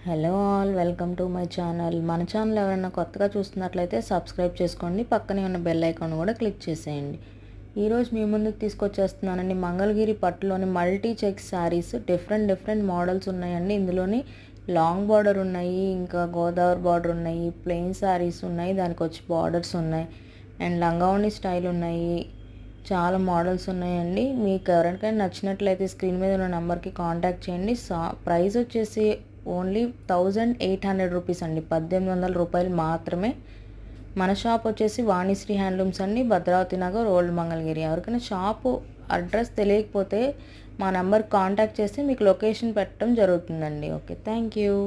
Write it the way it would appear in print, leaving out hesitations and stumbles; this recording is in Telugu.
Hello all, welcome to my channel. మన ఛానల్ ఎవరైనా కొత్తగా చూస్తున్నట్లయితే సబ్స్క్రైబ్ చేసుకోండి, పక్కనే ఉన్న బెల్ ఐకాన్ కూడా క్లిక్ చేసేయండి. ఈరోజు మీ ముందుకు తీసుకొచ్చేస్తున్నానండి మంగళగిరి పట్టులోని multi checks sarees. Different models ఉన్నాయండి. ఇందులోని లాంగ్ బార్డర్ ఉన్నాయి, ఇంకా గోదావరి బార్డర్ ఉన్నాయి, ప్లెయిన్ శారీస్ ఉన్నాయి, దానికి వచ్చి బార్డర్స్ ఉన్నాయి, అండ్ లంగావణి స్టైల్ ఉన్నాయి. చాలా మోడల్స్ ఉన్నాయండి. మీకు ఎవరికైనా నచ్చినట్లయితే స్క్రీన్ మీద ఉన్న నెంబర్కి కాంటాక్ట్ చేయండి. ప్రైస్ వచ్చేసి ఓన్లీ 1800 రూపీస్ అండి, 1800 రూపాయలు మాత్రమే. మన షాప్ వచ్చేసి వాణిశ్రీ హ్యాండ్లూమ్స్ అండి, భద్రావతి నగర్, ఓల్డ్ మంగళగిరి. ఎవరికైనా షాపు అడ్రస్ తెలియకపోతే మా నెంబర్కి కాంటాక్ట్ చేస్తే మీకు లొకేషన్ పెట్టడం జరుగుతుందండి. Okay, thank you.